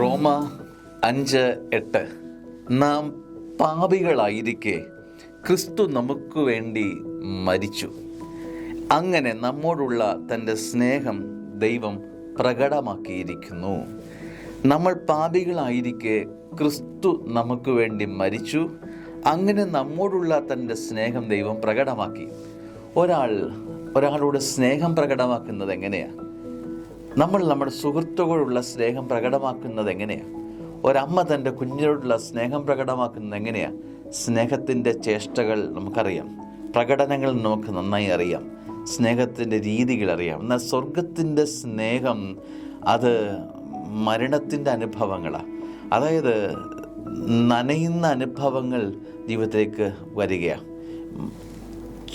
റോമ 5:8 നാം പാപികളായിരിക്കെ ക്രിസ്തു നമുക്ക് വേണ്ടി മരിച്ചു. അങ്ങനെ നമ്മോടുള്ള തൻ്റെ സ്നേഹം ദൈവം പ്രകടമാക്കിയിരിക്കുന്നു. നമ്മൾ പാപികളായിരിക്കെ ക്രിസ്തു നമുക്ക് വേണ്ടി മരിച്ചു. അങ്ങനെ നമ്മോടുള്ള തൻ്റെ സ്നേഹം ദൈവം പ്രകടമാക്കി. ഒരാളോട് സ്നേഹം പ്രകടമാക്കുന്നത് എങ്ങനെയാണ്? നമ്മൾ നമ്മുടെ സുഹൃത്തുക്കളോടുള്ള സ്നേഹം പ്രകടമാക്കുന്നത് എങ്ങനെയാണ്? ഒരമ്മ തൻ്റെ കുഞ്ഞിനോടുള്ള സ്നേഹം പ്രകടമാക്കുന്നത് എങ്ങനെയാണ്? സ്നേഹത്തിൻ്റെ ചേഷ്ടകൾ നമുക്കറിയാം, പ്രകടനങ്ങൾ നമുക്ക് നന്നായി അറിയാം, സ്നേഹത്തിൻ്റെ രീതികൾ അറിയാം. എന്നാൽ സ്വർഗത്തിൻ്റെ സ്നേഹം അത് മരണത്തിൻ്റെ അനുഭവങ്ങളാണ്. അതായത് നനയുന്ന അനുഭവങ്ങൾ ജീവിതത്തിലേക്ക് വരികയാണ്,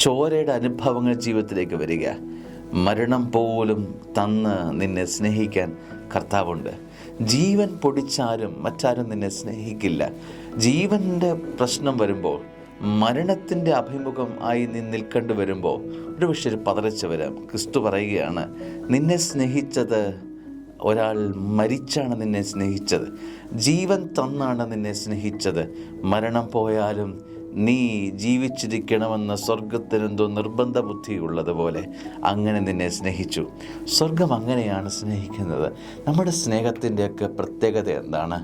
ചോരയുടെ അനുഭവങ്ങൾ ജീവിതത്തിലേക്ക് വരിക. മരണം പോലും തന്ന് നിന്നെ സ്നേഹിക്കാൻ കർത്താവുണ്ട്. ജീവൻ പൊടിച്ചാലും മറ്റാരും നിന്നെ സ്നേഹിക്കില്ല. ജീവൻ്റെ പ്രശ്നം വരുമ്പോൾ, മരണത്തിൻ്റെ അഭിമുഖം ആയി നീ നിൽക്കേണ്ടി വരുമ്പോൾ ഒരു പക്ഷേ ഒരു പതറിച്ച് വരാം. ക്രിസ്തു പറയുകയാണ്, നിന്നെ സ്നേഹിച്ചത് ഒരാൾ മരിച്ചാണ് നിന്നെ സ്നേഹിച്ചത്, ജീവൻ തന്നാണ് നിന്നെ സ്നേഹിച്ചത്. മരണം പോയാലും നീ ജീവിച്ചിരിക്കണമെന്ന് സ്വർഗത്തിനെന്തോ നിർബന്ധ ബുദ്ധിയുള്ളതുപോലെ അങ്ങനെ നിന്നെ സ്നേഹിച്ചു. സ്വർഗം അങ്ങനെയാണ് സ്നേഹിക്കുന്നത്. നമ്മുടെ സ്നേഹത്തിൻ്റെയൊക്കെ പ്രത്യേകത എന്താണ്?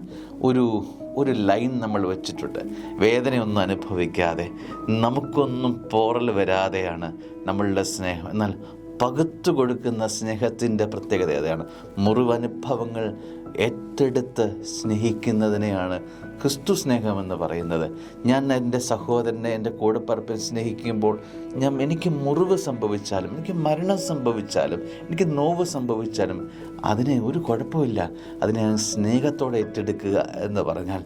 ഒരു ലൈൻ നമ്മൾ വെച്ചിട്ടുണ്ട്. വേദനയൊന്നും അനുഭവിക്കാതെ, നമുക്കൊന്നും പോറൽ വരാതെയാണ് നമ്മളുടെ സ്നേഹം. എന്നാൽ പകുത്തു കൊടുക്കുന്ന സ്നേഹത്തിൻ്റെ പ്രത്യേകത അതാണ്. മുറിവനുഭവങ്ങൾ ഏറ്റെടുത്ത് സ്നേഹിക്കുന്നതിനെയാണ് ക്രിസ്തു സ്നേഹമെന്ന് പറയുന്നത്. ഞാൻ എൻ്റെ സഹോദരനെ, എൻ്റെ കൂടെപ്പറപ്പിൽ സ്നേഹിക്കുമ്പോൾ എനിക്ക് മുറിവ് സംഭവിച്ചാലും, എനിക്ക് മരണം സംഭവിച്ചാലും, എനിക്ക് നോവ് സംഭവിച്ചാലും അതിനെ ഒരു കുഴപ്പമില്ല, അതിനെ സ്നേഹത്തോടെ ഏറ്റെടുക്കുക എന്ന് പറഞ്ഞാൽ,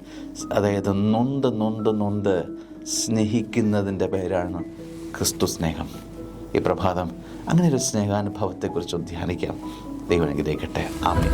അതായത് നൊന്ത് സ്നേഹിക്കുന്നതിൻ്റെ പേരാണ് ക്രിസ്തു സ്നേഹം. ഈ പ്രഭാതം അങ്ങനെ ഒരു സ്നേഹാനുഭവത്തെക്കുറിച്ച് ധ്യാനിക്കാം. ദൈവം അനുഗ്രഹിക്കട്ടെ. ആമേൻ.